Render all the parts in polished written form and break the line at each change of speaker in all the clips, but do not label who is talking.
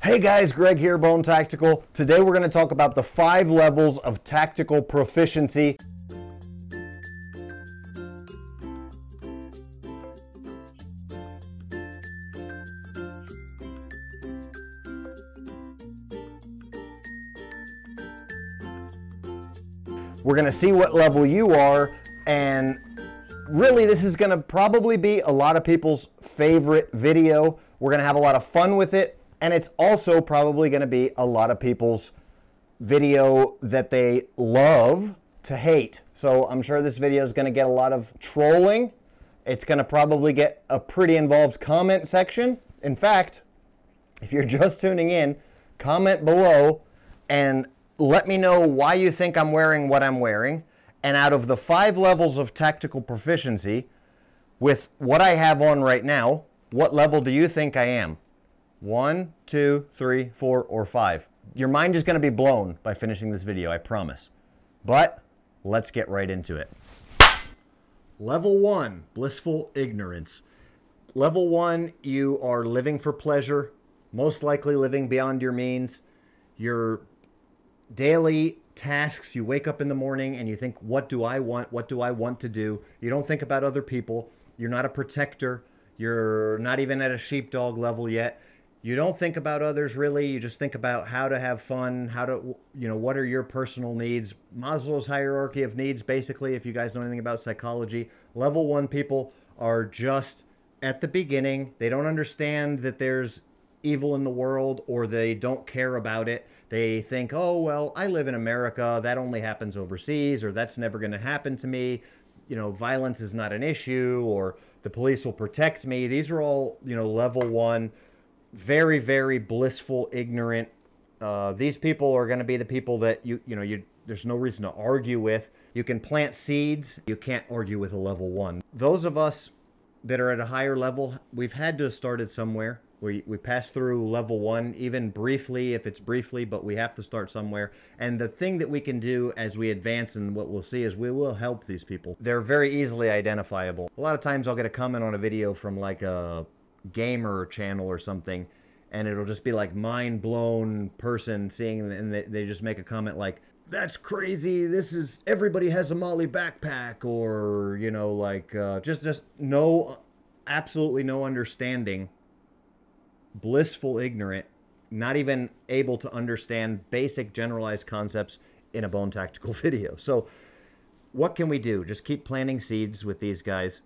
Hey guys, Greg here, Bone Tactical. Today we're going to talk about the 5 levels of tactical proficiency. We're going to see what level you are, and really this is going to probably be a lot of people's favorite video. We're going to have a lot of fun with it. And it's also probably going to be a lot of people's video that they love to hate. So I'm sure this video is going to get a lot of trolling. It's going to probably get a pretty involved comment section. In fact, if you're just tuning in, comment below and let me know why you think I'm wearing what I'm wearing. And out of the 5 levels of tactical proficiency, with what I have on right now, what level do you think I am? 1, 2, 3, 4, or 5. Your mind is going to be blown by finishing this video, I promise. But let's get right into it. Level 1, blissful ignorance. Level 1, you are living for pleasure, most likely living beyond your means. Your daily tasks, you wake up in the morning and you think, what do I want? What do I want to do? You don't think about other people. You're not a protector. You're not even at a sheepdog level yet. You don't think about others really. You just think about how to have fun, how to, what are your personal needs. Maslow's hierarchy of needs, basically, if you guys know anything about psychology. Level 1 people are just at the beginning. They don't understand that there's evil in the world, or they don't care about it. They think, oh, well, I live in America. That only happens overseas, or that's never going to happen to me. Violence is not an issue, or the police will protect me. These are all, level 1. Very, very blissful, ignorant. These people are going to be the people that there's no reason to argue with. You can plant seeds. You can't argue with a level 1. Those of us that are at a higher level, we've had to have started somewhere. We pass through level 1, even briefly, if it's briefly, but we have to start somewhere. And the thing that we can do as we advance, and what we'll see, is we will help these people. They're very easily identifiable. A lot of times I'll get a comment on a video from like a gamer channel or something, and it'll just be like mind-blown person seeing, and they just make a comment like, that's crazy, this is, everybody has a Molly backpack, or just no, absolutely no understanding, blissful ignorant, not even able to understand basic generalized concepts in a Bone Tactical video. So what can we do? Just keep planting seeds with these guys.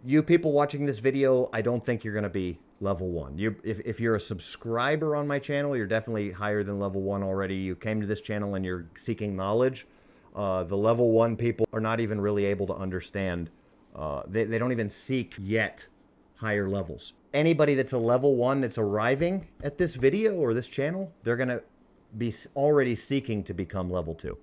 You people watching this video, I don't think you're going to be level 1. If you're a subscriber on my channel, you're definitely higher than level 1 already. You came to this channel and you're seeking knowledge. The level 1 people are not even really able to understand. They don't even seek yet higher levels. Anybody that's a level 1 that's arriving at this video or this channel, they're going to be already seeking to become level 2.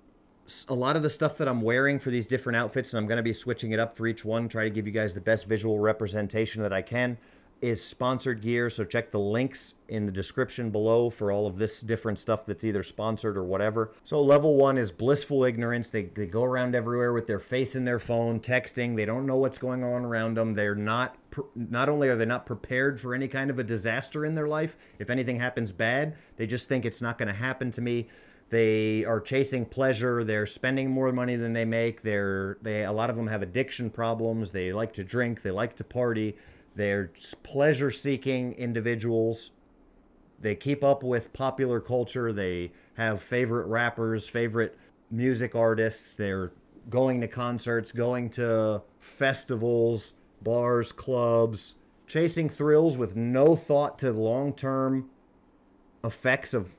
A lot of the stuff that I'm wearing for these different outfits, and I'm going to be switching it up for each one, try to give you guys the best visual representation that I can, is sponsored gear. So check the links in the description below for all of this different stuff that's either sponsored or whatever. So level 1 is blissful ignorance. They go around everywhere with their face in their phone, texting. They don't know what's going on around them. They're not only are they not prepared for any kind of a disaster in their life. If anything happens bad, they just think it's not going to happen to me. They are chasing pleasure. They're spending more money than they make. A lot of them have addiction problems. They like to drink. They like to party. They're pleasure-seeking individuals. They keep up with popular culture. They have favorite rappers, favorite music artists. They're going to concerts, going to festivals, bars, clubs, chasing thrills with no thought to long-term effects of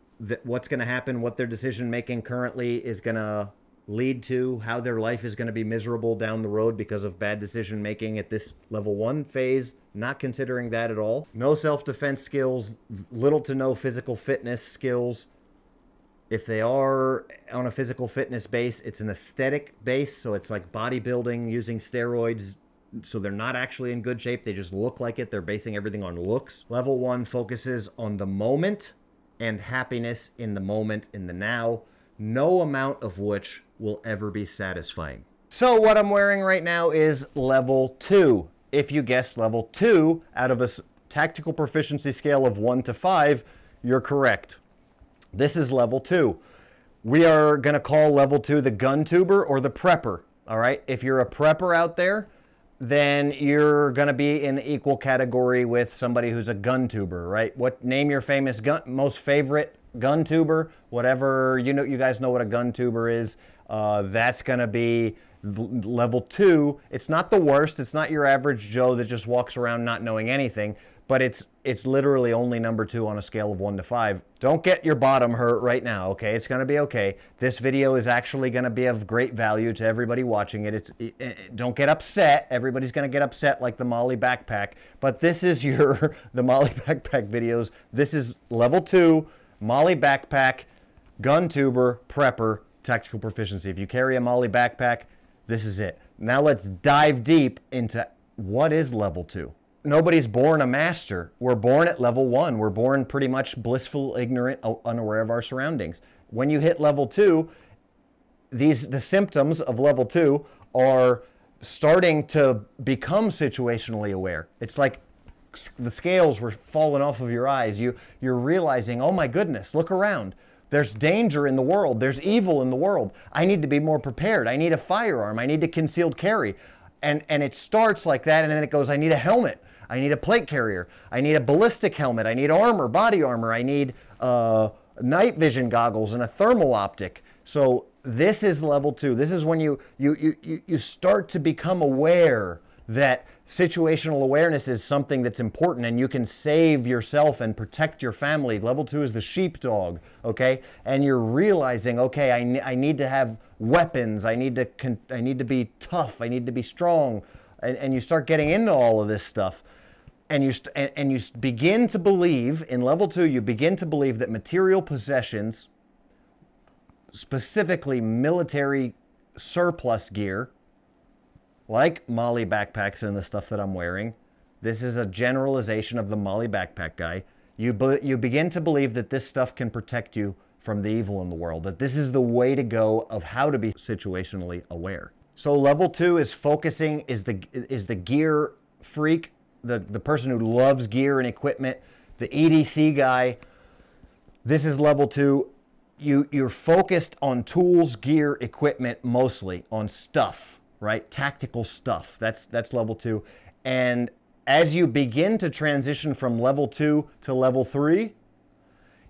what's going to happen, what their decision making currently is going to lead to, how their life is going to be miserable down the road because of bad decision making at this level 1 phase. Not considering that at all. No self-defense skills, little to no physical fitness skills. If they are on a physical fitness base, it's an aesthetic base, so it's like bodybuilding, using steroids, so they're not actually in good shape. They just look like it. They're basing everything on looks. Level 1 focuses on the moment and happiness in the moment, in the now, no amount of which will ever be satisfying. So what I'm wearing right now is level 2. If you guessed level 2, out of a tactical proficiency scale of 1 to 5, You're correct. This is level 2. We are going to call level 2 the gun tuber or the prepper. All right. If you're a prepper out there, then you're going to be in equal category with somebody who's a gun tuber, right? Name your famous most favorite gun tuber, whatever, you guys know what a gun tuber is. That's going to be level 2. It's not the worst. It's not your average Joe that just walks around not knowing anything, but it's literally only number 2 on a scale of 1 to 5. Don't get your bottom hurt right now, okay? It's going to be okay. This video is actually going to be of great value to everybody watching it. Don't get upset. Everybody's going to get upset like the Molly backpack, but this is the Molly backpack videos. This is level 2, Molly backpack, gun tuber, prepper, tactical proficiency. If you carry a Molly backpack, this is it. Now let's dive deep into what is level 2. Nobody's born a master. We're born at level 1. We're born pretty much blissful, ignorant, unaware of our surroundings. When you hit level 2, the symptoms of level 2 are starting to become situationally aware. It's like the scales were falling off of your eyes. You're realizing, oh my goodness, look around. There's danger in the world. There's evil in the world. I need to be more prepared. I need a firearm. I need a concealed carry. And it starts like that, and then it goes, I need a helmet. I need a plate carrier. I need a ballistic helmet. I need armor, body armor. I need night vision goggles and a thermal optic. So this is level 2. This is when you start to become aware that situational awareness is something that's important and you can save yourself and protect your family. Level 2 is the sheepdog, okay? And you're realizing, okay, I need to have weapons. I need to be tough. I need to be strong. And you start getting into all of this stuff. And you begin to believe, in level 2, you begin to believe that material possessions, specifically military surplus gear, like Molly backpacks and the stuff that I'm wearing, this is a generalization of the Molly backpack guy. You begin to believe that this stuff can protect you from the evil in the world, that this is the way to go of how to be situationally aware. So level 2 is focusing, is the gear freak, the person who loves gear and equipment, the EDC guy. This is level 2. You're focused on tools, gear, equipment, mostly on stuff, right? Tactical stuff. That's level 2. And as you begin to transition from level 2 to level 3,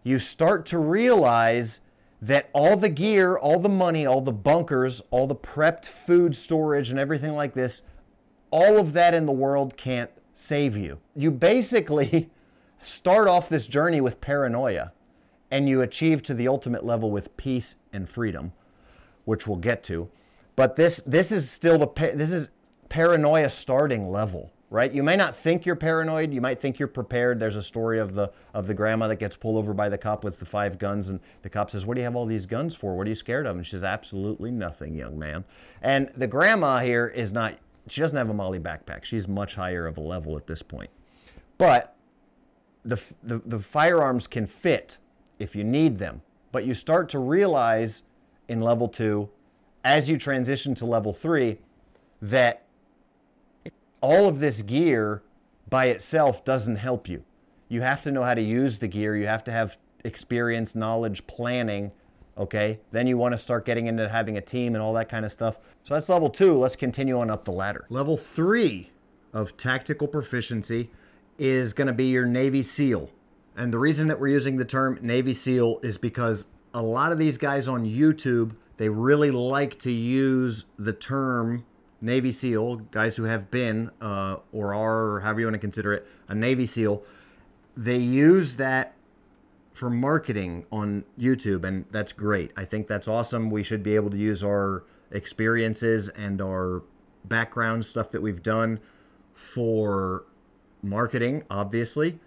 you start to realize that all the gear, all the money, all the bunkers, all the prepped food storage and everything like this, all of that in the world can't save you. You basically start off this journey with paranoia and you achieve to the ultimate level with peace and freedom, which we'll get to. But this is still this is paranoia starting level, right? You may not think you're paranoid. You might think you're prepared. There's a story of the grandma that gets pulled over by the cop with the 5 guns, and the cop says, "What do you have all these guns for? What are you scared of?" And she says, "Absolutely nothing, young man." And the grandma here is not, she doesn't have a Molly backpack. She's much higher of a level at this point. But the firearms can fit if you need them. But you start to realize in level 2, as you transition to level 3, that all of this gear by itself doesn't help you. You have to know how to use the gear. You have to have experience, knowledge, planning, okay? Then you want to start getting into having a team and all that kind of stuff. So that's level 2. Let's continue on up the ladder. Level 3 of tactical proficiency is going to be your Navy SEAL. And the reason that we're using the term Navy SEAL is because a lot of these guys on YouTube, they really like to use the term Navy SEAL, guys who have been or are, or however you want to consider it, a Navy SEAL. They use that for marketing on YouTube, and that's great. I think that's awesome. We should be able to use our experiences and our background stuff that we've done for marketing, obviously.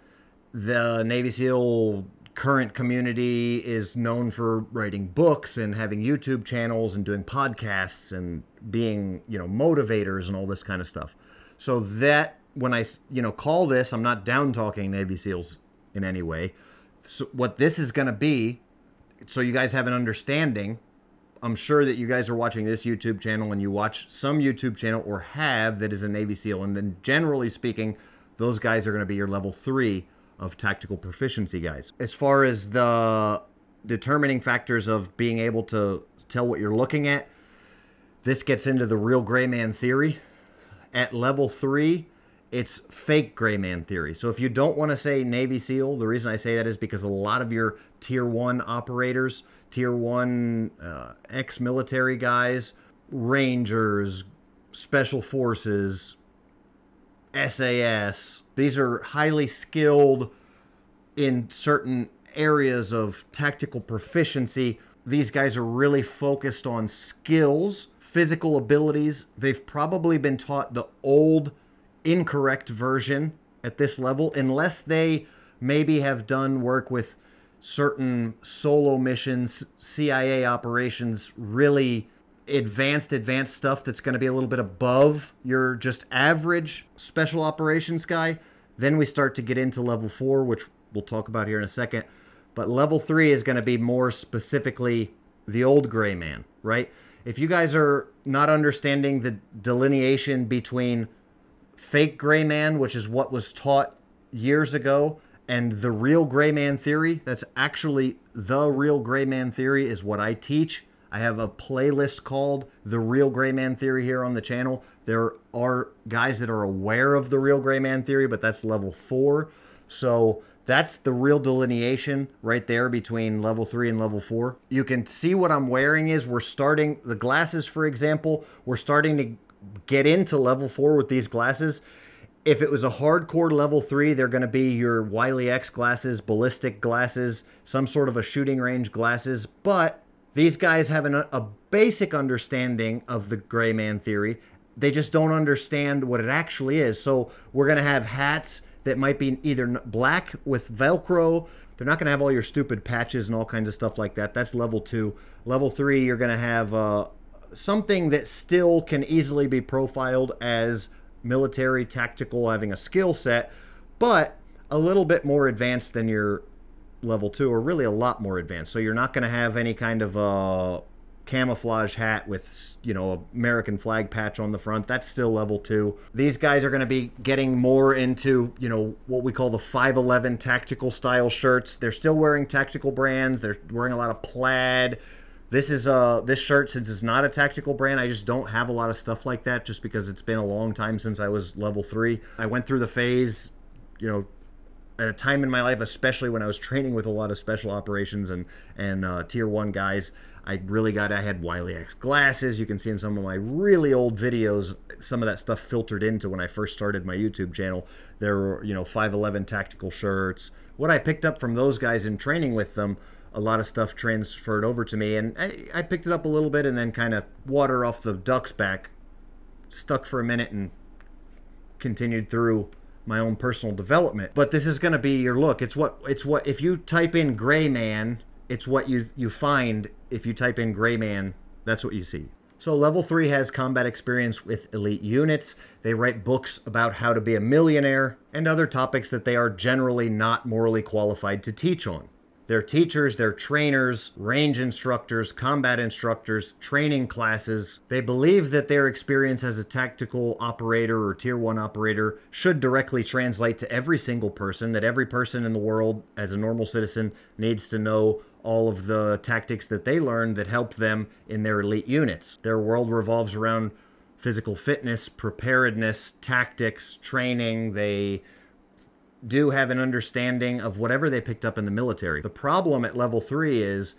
The Navy SEAL current community is known for writing books and having YouTube channels and doing podcasts and being, motivators and all this kind of stuff. So that when I, call this, I'm not down talking Navy SEALs in any way. So what this is going to be, so you guys have an understanding, I'm sure that you guys are watching this YouTube channel and you watch some YouTube channel or have that is a Navy SEAL. And then generally speaking, those guys are going to be your level 3 of tactical proficiency guys. As far as the determining factors of being able to tell what you're looking at, this gets into the real gray man theory. At level 3, it's fake gray man theory. So if you don't want to say Navy SEAL, the reason I say that is because a lot of your tier 1 operators, tier 1 ex-military guys, Rangers, Special Forces, SAS, these are highly skilled in certain areas of tactical proficiency. These guys are really focused on skills, physical abilities. They've probably been taught the old, incorrect version at this level, unless they maybe have done work with certain solo missions, CIA operations, really advanced stuff that's going to be a little bit above your just average special operations guy. Then we start to get into level 4, which we'll talk about here in a second. But level 3 is going to be more specifically the old gray man, right? If you guys are not understanding the delineation between fake gray man, which is what was taught years ago, and the real gray man theory, that's actually the real gray man theory is what I teach. I have a playlist called The Real Gray Man Theory here on the channel. There are guys that are aware of the real gray man theory, but that's level 4. So that's the real delineation right there between level 3 and level 4. You can see what I'm wearing is we're starting, the glasses, for example, we're starting to get into level 4 with these glasses. If it was a hardcore level 3, they're going to be your Wiley X glasses, ballistic glasses, some sort of a shooting range glasses. But these guys have a basic understanding of the gray man theory. They just don't understand what it actually is. So we're going to have hats that might be either black with Velcro. They're not going to have all your stupid patches and all kinds of stuff like that. That's level 2. Level 3, you're going to have something that still can easily be profiled as military tactical, having a skill set, but a little bit more advanced than your level 2, or really a lot more advanced. So you're not going to have any kind of camouflage hat with, you know, American flag patch on the front. That's still level 2. These guys are going to be getting more into, you know, what we call the 511 tactical style shirts. They're still wearing tactical brands. They're wearing a lot of plaid. This is this shirt, since it's not a tactical brand, I just don't have a lot of stuff like that, just because it's been a long time since I was level 3. I went through the phase, you know, at a time in my life, especially when I was training with a lot of special operations and tier 1 guys. I had Wiley X glasses. You can see in some of my really old videos, some of that stuff filtered into when I first started my YouTube channel. There were, you know, 511 tactical shirts. What I picked up from those guys in training with them, a lot of stuff transferred over to me, and I picked it up a little bit and then kind of water off the duck's back, stuck for a minute, and continued through my own personal development. But this is going to be your look. It's what if you type in gray man, it's what you find. If you type in gray man, that's what you see. So level 3 has combat experience with elite units. They write books about how to be a millionaire and other topics that they are generally not morally qualified to teach on. They're teachers, they're trainers, range instructors, combat instructors, training classes. They believe that their experience as a tactical operator or tier 1 operator should directly translate to every single person, that every person in the world as a normal citizen needs to know all of the tactics that they learn that help them in their elite units. Their world revolves around physical fitness, preparedness, tactics, training. They do have an understanding of whatever they picked up in the military. The problem at level 3 is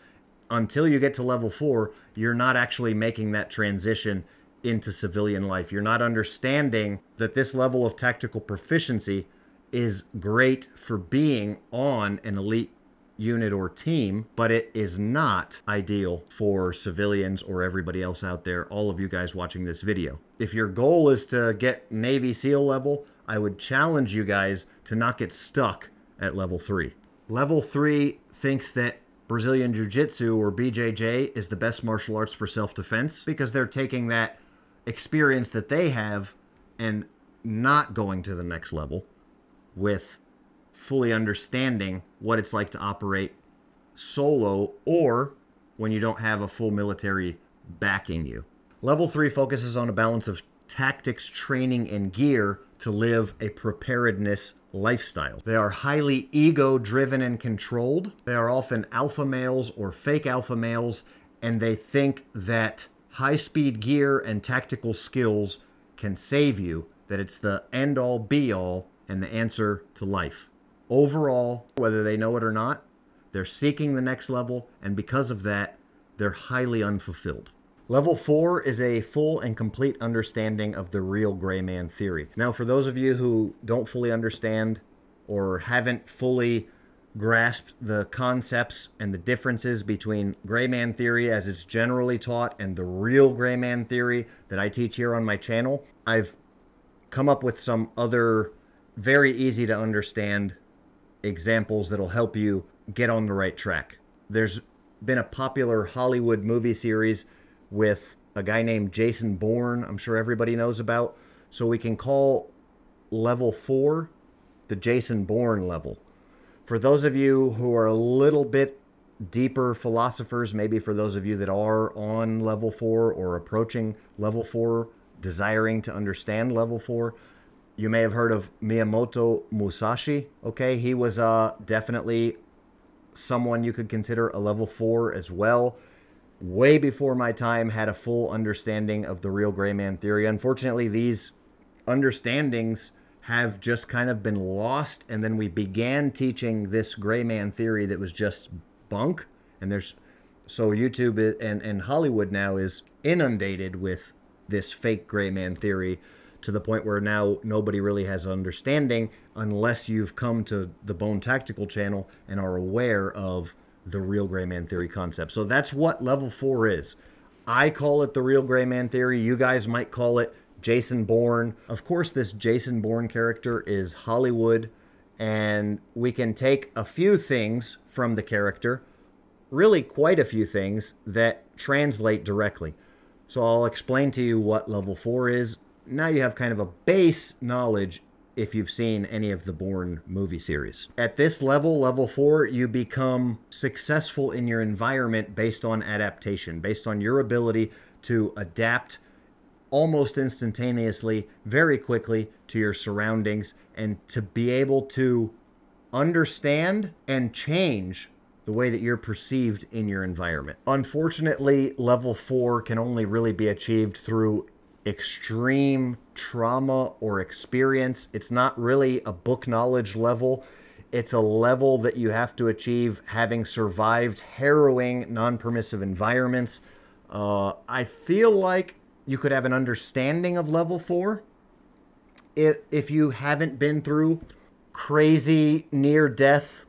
until you get to level 4, you're not actually making that transition into civilian life. You're not understanding that this level of tactical proficiency is great for being on an elite unit or team, but it is not ideal for civilians or everybody else out there, all of you guys watching this video. If your goal is to get Navy SEAL level, I would challenge you guys to not get stuck at level 3. Level 3 thinks that Brazilian Jiu-Jitsu or BJJ is the best martial arts for self-defense because they're taking that experience that they have and not going to the next level with fully understanding what it's like to operate solo or when you don't have a full military backing you. Level 3 focuses on a balance of tactics, training, and gear to live a preparedness lifestyle. They are highly ego-driven and controlled. They are often alpha males or fake alpha males, and they think that high-speed gear and tactical skills can save you, that it's the end-all, be-all, and the answer to life. Overall, whether they know it or not, they're seeking the next level, and because of that, they're highly unfulfilled. Level 4 is a full and complete understanding of the real gray man theory. Now, for those of you who don't fully understand or haven't fully grasped the concepts and the differences between gray man theory as it's generally taught and the real gray man theory that I teach here on my channel, I've come up with some other very easy to understand examples that'll help you get on the right track. There's been a popular Hollywood movie series with a guy named Jason Bourne, I'm sure everybody knows about. So we can call level 4 the Jason Bourne level. For those of you who are a little bit deeper philosophers, maybe for those of you that are on level 4 or approaching level 4, desiring to understand level 4, you may have heard of Miyamoto Musashi. Okay, he was definitely someone you could consider a level 4 as well. Way before my time, had a full understanding of the real gray man theory. Unfortunately, these understandings have just kind of been lost, and then we began teaching this gray man theory that was just bunk. And so YouTube and Hollywood now is inundated with this fake gray man theory, to the point where now nobody really has an understanding unless you've come to the Bone Tactical channel and are aware of the real gray man theory concept. So that's what level 4 is. I call it the real gray man theory. You guys might call it Jason Bourne. Of course, this Jason Bourne character is Hollywood, and we can take a few things from the character, really quite a few things that translate directly. So I'll explain to you what level 4 is. Now you have kind of a base knowledge if you've seen any of the Bourne movie series. At this level, level 4, you become successful in your environment based on adaptation, based on your ability to adapt almost instantaneously, very quickly to your surroundings, and to be able to understand and change the way that you're perceived in your environment. Unfortunately, level 4 can only really be achieved through extreme trauma or experience. It's not really a book knowledge level. It's a level that you have to achieve having survived harrowing, non-permissive environments. I feel like you could have an understanding of level 4 if you haven't been through crazy near-death,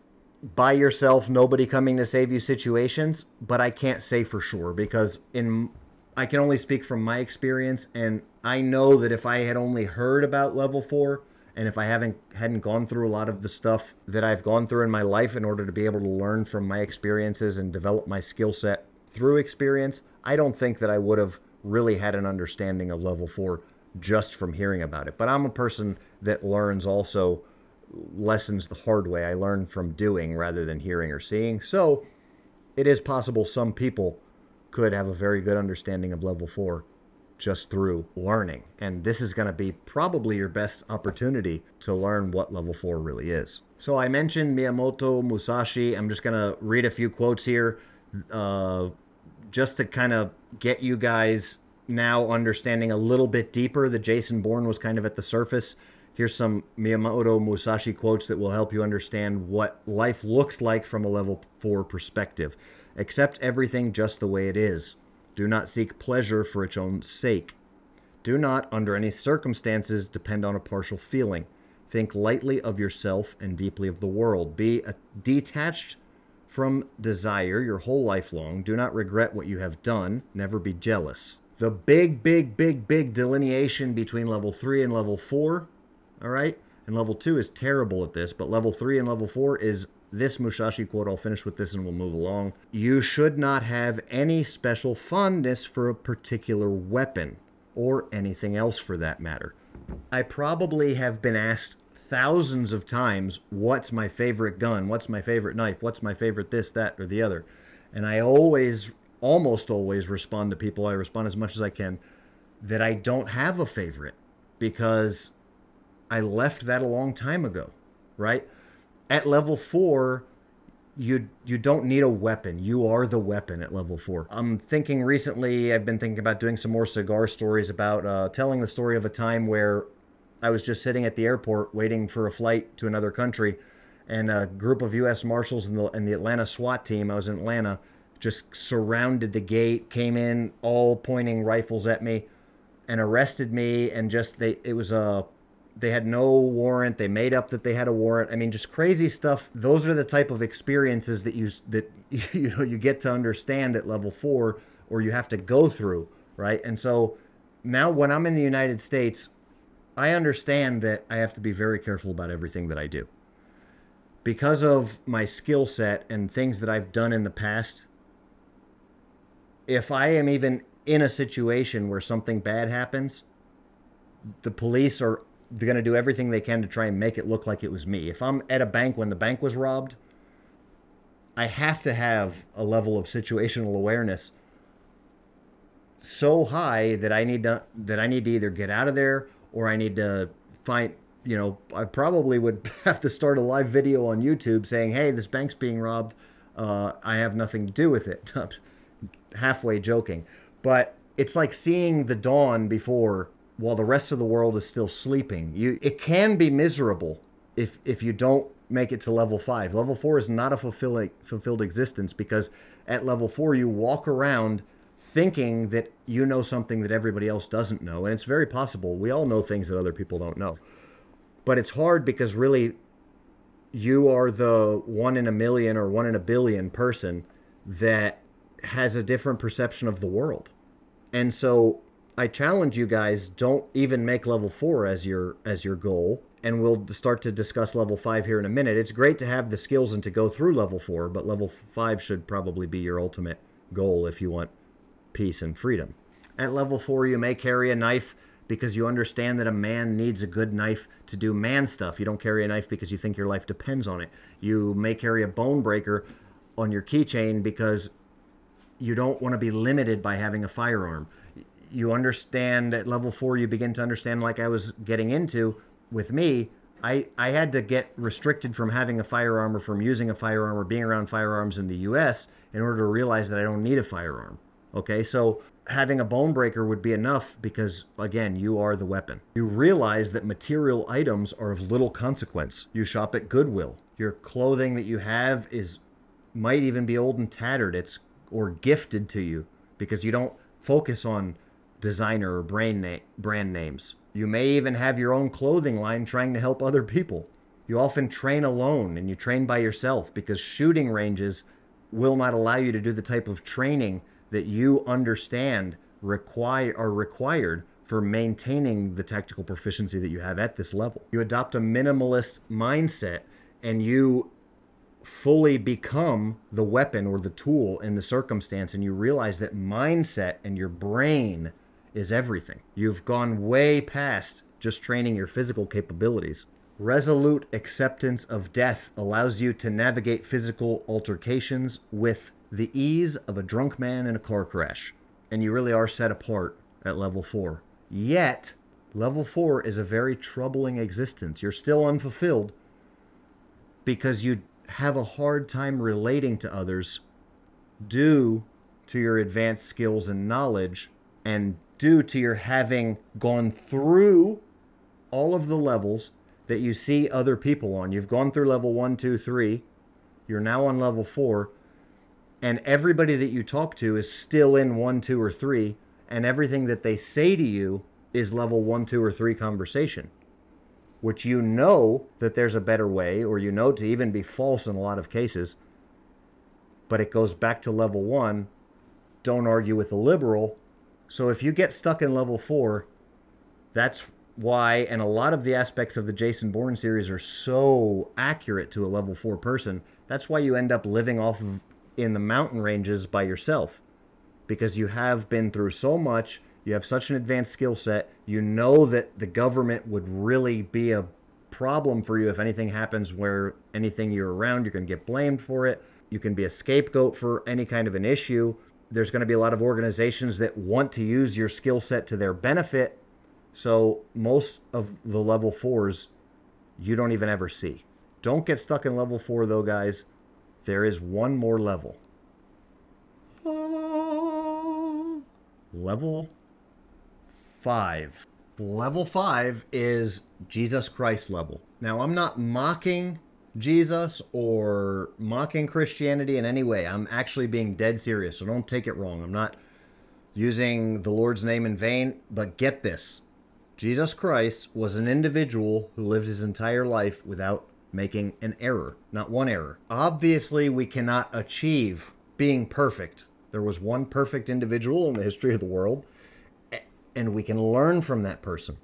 by yourself, nobody coming to save you situations, but I can't say for sure, because I can only speak from my experience, and I know that if I had only heard about level 4, and if I hadn't gone through a lot of the stuff that I've gone through in my life in order to be able to learn from my experiences and develop my skill set through experience, I don't think that I would have really had an understanding of level 4 just from hearing about it. But I'm a person that learns also lessons the hard way. I learn from doing rather than hearing or seeing. So it is possible some people could have a very good understanding of level 4 just through learning. And this is going to be probably your best opportunity to learn what level 4 really is. So I mentioned Miyamoto Musashi. I'm just going to read a few quotes here just to kind of get you guys now understanding a little bit deeper. The Jason Bourne was kind of at the surface. Here's some Miyamoto Musashi quotes that will help you understand what life looks like from a level 4 perspective. Accept everything just the way it is. Do not seek pleasure for its own sake. Do not, under any circumstances, depend on a partial feeling. Think lightly of yourself and deeply of the world. Be detached from desire your whole life long. Do not regret what you have done. Never be jealous. The big delineation between level 3 and level 4, all right? And level 2 is terrible at this, but level 3 and level 4 is this Musashi quote. I'll finish with this and we'll move along. You should not have any special fondness for a particular weapon, or anything else for that matter. I probably have been asked thousands of times, what's my favorite gun? What's my favorite knife? What's my favorite this, that, or the other? And I almost always respond to people, I respond as much as I can, that I don't have a favorite, because I left that a long time ago. right? At level 4, you don't need a weapon. You are the weapon at level 4. I'm thinking recently, I've been thinking about doing some more cigar stories about telling the story of a time where I was just sitting at the airport waiting for a flight to another country, and a group of U.S. Marshals and the Atlanta SWAT team, I was in Atlanta, just surrounded the gate, came in all pointing rifles at me and arrested me, and just they had no warrant. They made up that they had a warrant. I mean, just crazy stuff. Those are the type of experiences that you get to understand at level 4, or you have to go through, right? And so now when I'm in the United States, I understand that I have to be very careful about everything that I do. Because of my skill set and things that I've done in the past, if I am even in a situation where something bad happens, the police are going to do everything they can to try and make it look like it was me. If I'm at a bank when the bank was robbed, I have to have a level of situational awareness so high that I need to either get out of there, or I need to find, I probably would have to start a live video on YouTube saying, hey, this bank's being robbed. I have nothing to do with it. Halfway joking. But it's like seeing the dawn before, while the rest of the world is still sleeping. It can be miserable if you don't make it to level 5. Level 4 is not a fulfilled existence, because at level 4 you walk around thinking that you know something that everybody else doesn't know. And it's very possible. We all know things that other people don't know. But it's hard because really you are the 1 in a million or 1 in a billion person that has a different perception of the world. And so I challenge you guys, don't even make level 4 as your goal. And we'll start to discuss level 5 here in a minute. It's great to have the skills and to go through level 4, but level 5 should probably be your ultimate goal if you want peace and freedom. At level 4, you may carry a knife because you understand that a man needs a good knife to do man stuff. You don't carry a knife because you think your life depends on it. You may carry a bone breaker on your keychain because you don't want to be limited by having a firearm. You understand at level 4, you begin to understand, like I was getting into with me, I had to get restricted from having a firearm or from using a firearm or being around firearms in the US in order to realize that I don't need a firearm. Okay, so having a bone breaker would be enough because, again, you are the weapon. You realize that material items are of little consequence. You shop at Goodwill. Your clothing that you have might even be old and tattered, or gifted to you, because you don't focus on designer or brand names. You may even have your own clothing line trying to help other people. You often train alone, and you train by yourself because shooting ranges will not allow you to do the type of training that you understand are required for maintaining the tactical proficiency that you have at this level. You adopt a minimalist mindset, and you fully become the weapon or the tool in the circumstance, and you realize that mindset and your brain is everything. You've gone way past just training your physical capabilities. Resolute acceptance of death allows you to navigate physical altercations with the ease of a drunk man in a car crash. And you really are set apart at level 4. Yet, level 4 is a very troubling existence. You're still unfulfilled because you have a hard time relating to others due to your advanced skills and knowledge, and due to your having gone through all of the levels that you see other people on. You've gone through level 1, 2, 3. You're now on level 4. And everybody that you talk to is still in 1, 2, or 3. And everything that they say to you is level 1, 2, or 3 conversation. Which you know that there's a better way, or you know to even be false in a lot of cases. But it goes back to level 1. Don't argue with a liberal. So if you get stuck in level 4, that's why, and a lot of the aspects of the Jason Bourne series are so accurate to a level 4 person. That's why you end up living off of in the mountain ranges by yourself, because you have been through so much. You have such an advanced skill set. You know that the government would really be a problem for you if anything happens, where anything you're around, you're going to get blamed for it. You can be a scapegoat for any kind of an issue. There's going to be a lot of organizations that want to use your skill set to their benefit. So most of the level 4s you don't even ever see. Don't get stuck in level 4 though, guys. There is one more level. Level 5. Level 5 is Jesus Christ level. Now, I'm not mocking Jesus or mocking Christianity in any way. I'm actually being dead serious, so don't take it wrong. I'm not using the Lord's name in vain, but get this. Jesus Christ was an individual who lived his entire life without making an error, not one error. Obviously, we cannot achieve being perfect. There was one perfect individual in the history of the world, and we can learn from that person.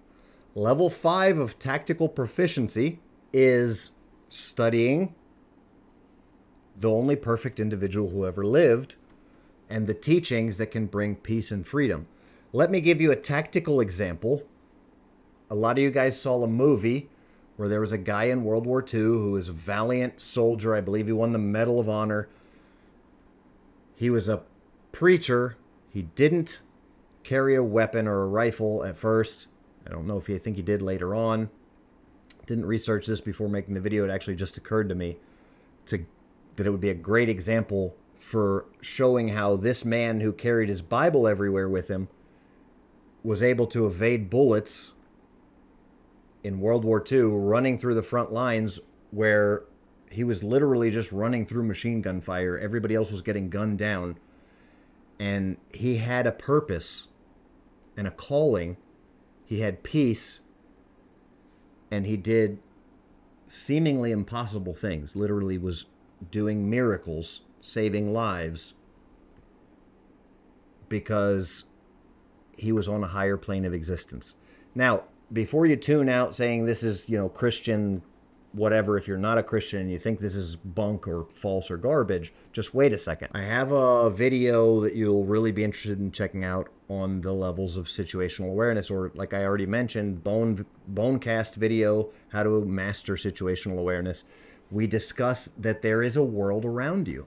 Level 5 of tactical proficiency is studying the only perfect individual who ever lived and the teachings that can bring peace and freedom. Let me give you a tactical example. A lot of you guys saw a movie where there was a guy in World War II who was a valiant soldier. I believe he won the Medal of Honor. He was a preacher. He didn't carry a weapon or a rifle at first. I don't know if I think he did later on. Didn't research this before making the video. It actually just occurred to me that it would be a great example for showing how this man who carried his Bible everywhere with him was able to evade bullets in World War II, running through the front lines where he was literally just running through machine gun fire. Everybody else was getting gunned down. And he had a purpose and a calling. He had peace. And he did seemingly impossible things. Literally was doing miracles, saving lives, because he was on a higher plane of existence. Now, before you tune out saying this is, Christian whatever, if you're not a Christian and you think this is bunk or false or garbage, just wait a second. I have a video that you'll really be interested in checking out on the levels of situational awareness, or like I already mentioned, Bonecast video, how to master situational awareness. We discuss that there is a world around you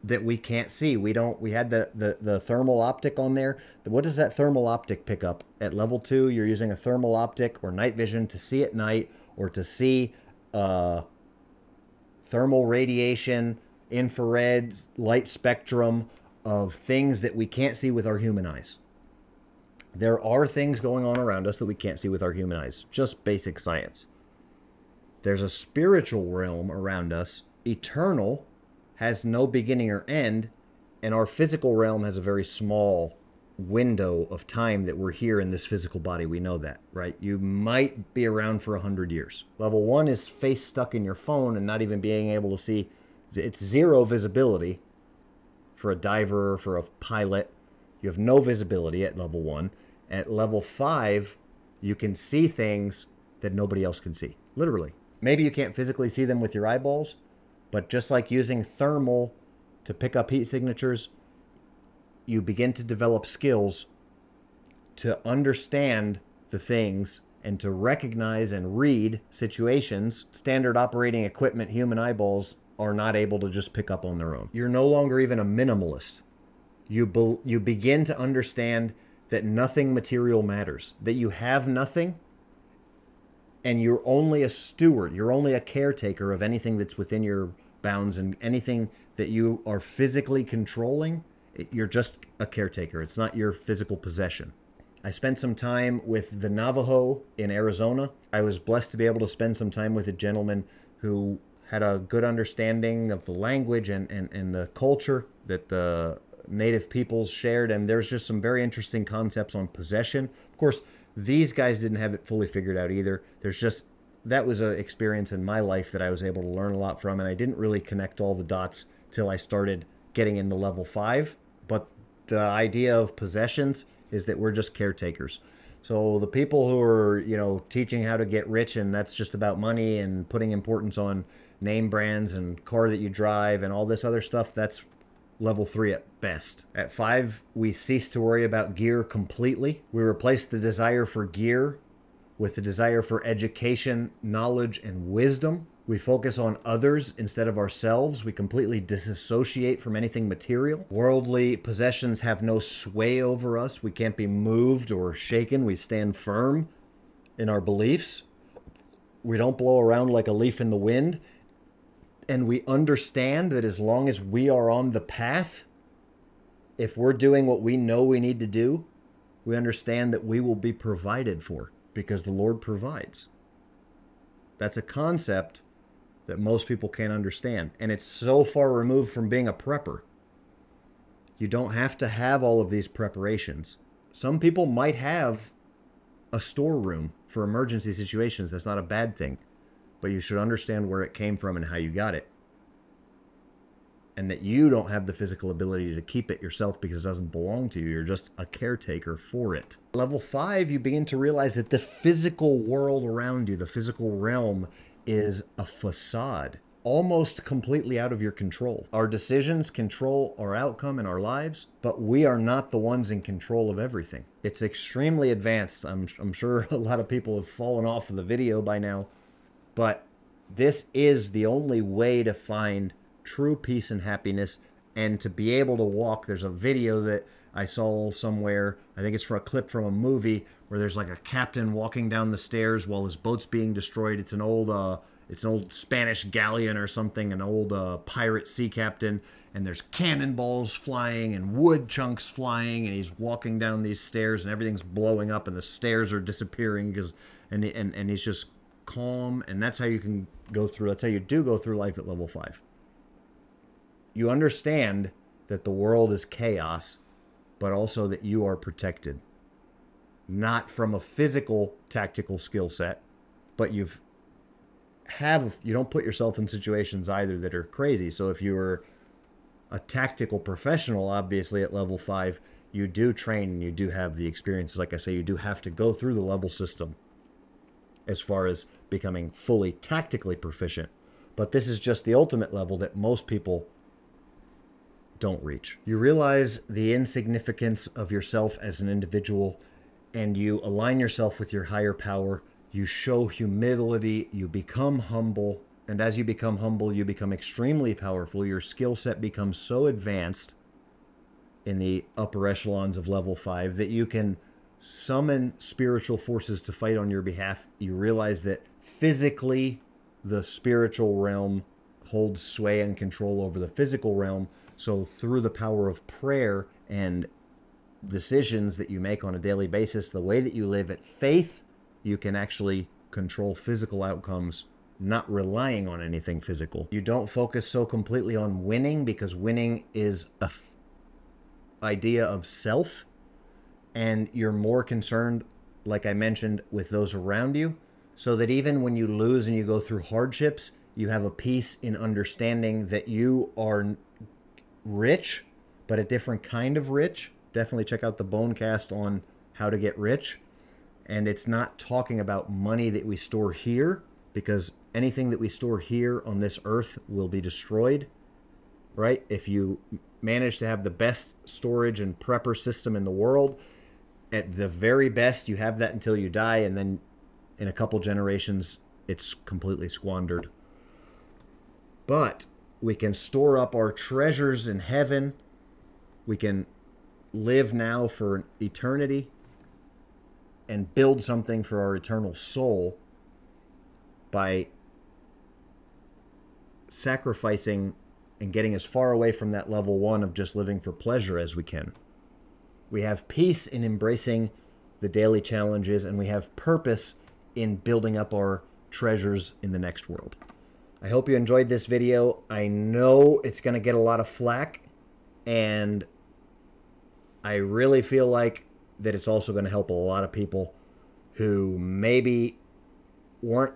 that we can't see. We had the thermal optic on there. What does that thermal optic pick up? At level 2, you're using a thermal optic or night vision to see at night, or to see thermal radiation, infrared, light spectrum of things that we can't see with our human eyes. There are things going on around us that we can't see with our human eyes. Just basic science. There's a spiritual realm around us, eternal, has no beginning or end, and our physical realm has a very small window of time that we're here in this physical body. We know that, right? You might be around for 100 years. Level 1 is face stuck in your phone and not even being able to see. It's zero visibility for a diver, for a pilot. You have no visibility at level 1. At level 5, you can see things that nobody else can see. Literally. Maybe you can't physically see them with your eyeballs, but just like using thermal to pick up heat signatures, you begin to develop skills to understand the things and to recognize and read situations standard operating equipment human eyeballs are not able to just pick up on their own. You're no longer even a minimalist. You begin to understand that nothing material matters, that you have nothing, and you're only a steward. You're only a caretaker of anything that's within your bounds, and anything that you are physically controlling, you're just a caretaker. It's not your physical possession. I spent some time with the Navajo in Arizona. I was blessed to be able to spend some time with a gentleman who had a good understanding of the language and the culture that the native peoples shared. And there's just some very interesting concepts on possession. Of course, these guys didn't have it fully figured out either. That was an experience in my life that I was able to learn a lot from, and I didn't really connect all the dots till I started getting into level 5. But the idea of possessions is that we're just caretakers. So the people who are, teaching how to get rich, and that's just about money and putting importance on name brands and car that you drive and all this other stuff, that's level 3 at best. At 5, we cease to worry about gear completely. We replace the desire for gear with the desire for education, knowledge, and wisdom. We focus on others instead of ourselves. We completely disassociate from anything material. Worldly possessions have no sway over us. We can't be moved or shaken. We stand firm in our beliefs. We don't blow around like a leaf in the wind. And we understand that as long as we are on the path, if we're doing what we know we need to do, we understand that we will be provided for because the Lord provides. That's a concept that most people can't understand. And it's so far removed from being a prepper. You don't have to have all of these preparations. Some people might have a storeroom for emergency situations. That's not a bad thing. But you should understand where it came from and how you got it. And that you don't have the physical ability to keep it yourself because it doesn't belong to you. You're just a caretaker for it. Level 5, you begin to realize that the physical world around you, the physical realm, is a facade, almost completely out of your control. Our decisions control our outcome in our lives, but we are not the ones in control of everything. It's extremely advanced. I'm sure a lot of people have fallen off of the video by now, but this is the only way to find true peace and happiness and to be able to walk. There's a video that I saw somewhere, I think it's for a clip from a movie, where there's like a captain walking down the stairs while his boat's being destroyed. It's an old Spanish galleon or something, an old pirate sea captain, and there's cannonballs flying and wood chunks flying, and he's walking down these stairs and everything's blowing up and the stairs are disappearing and he's just calm. And that's how you can go through, that's how you do go through life at level 5. You understand that the world is chaos, but also that you are protected. Not from a physical tactical skill set, but you don't put yourself in situations either that are crazy. So if you were a tactical professional, obviously at level 5, you do train and you do have the experiences. Like I say, you do have to go through the level system as far as becoming fully tactically proficient. But this is just the ultimate level that most people don't reach. You realize the insignificance of yourself as an individual, and you align yourself with your higher power. You show humility, you become humble, and as you become humble, you become extremely powerful. Your skill set becomes so advanced in the upper echelons of level 5 that you can summon spiritual forces to fight on your behalf. You realize that physically the spiritual realm holds sway and control over the physical realm. So through the power of prayer and decisions that you make on a daily basis, the way that you live at faith, you can actually control physical outcomes, not relying on anything physical. You don't focus so completely on winning, because winning is a idea of self, and you're more concerned, like I mentioned, with those around you, so that even when you lose and you go through hardships, you have a peace in understanding that you are rich, but a different kind of rich. Definitely check out the Bonecast on how to get rich. And it's not talking about money that we store here, because anything that we store here on this earth will be destroyed, right? If you manage to have the best storage and prepper system in the world, at the very best, you have that until you die, and then in a couple generations, it's completely squandered. But we can store up our treasures in heaven. We can live now for eternity and build something for our eternal soul by sacrificing and getting as far away from that level 1 of just living for pleasure as we can. We have peace in embracing the daily challenges, and we have purpose in building up our treasures in the next world. I hope you enjoyed this video. I know it's going to get a lot of flack, and I really feel like that it's also going to help a lot of people who maybe weren't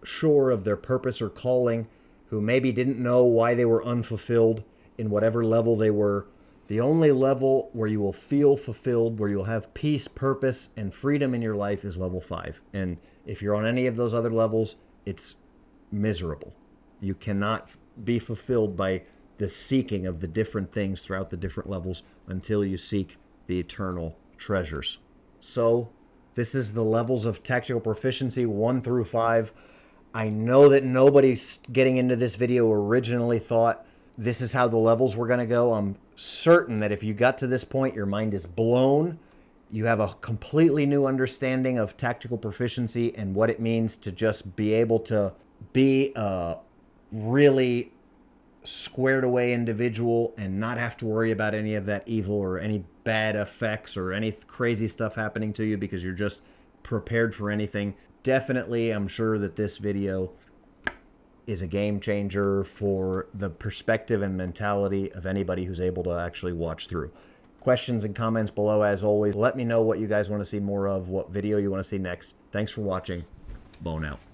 sure of their purpose or calling, who maybe didn't know why they were unfulfilled in whatever level they were. The only level where you will feel fulfilled, where you'll have peace, purpose, and freedom in your life is level 5. And if you're on any of those other levels, it's miserable. You cannot be fulfilled by the seeking of the different things throughout the different levels until you seek the eternal treasures. So this is the levels of tactical proficiency 1 through 5. I know that nobody getting into this video originally thought this is how the levels were going to go. I'm certain that if you got to this point, your mind is blown. You have a completely new understanding of tactical proficiency and what it means to just be able to be a really squared away individual and not have to worry about any of that evil or any bad effects or any crazy stuff happening to you because you're just prepared for anything. Definitely, I'm sure that this video is a game changer for the perspective and mentality of anybody who's able to actually watch through. Questions and comments below as always. Let me know what you guys want to see more of, what video you want to see next. Thanks for watching. Bone out.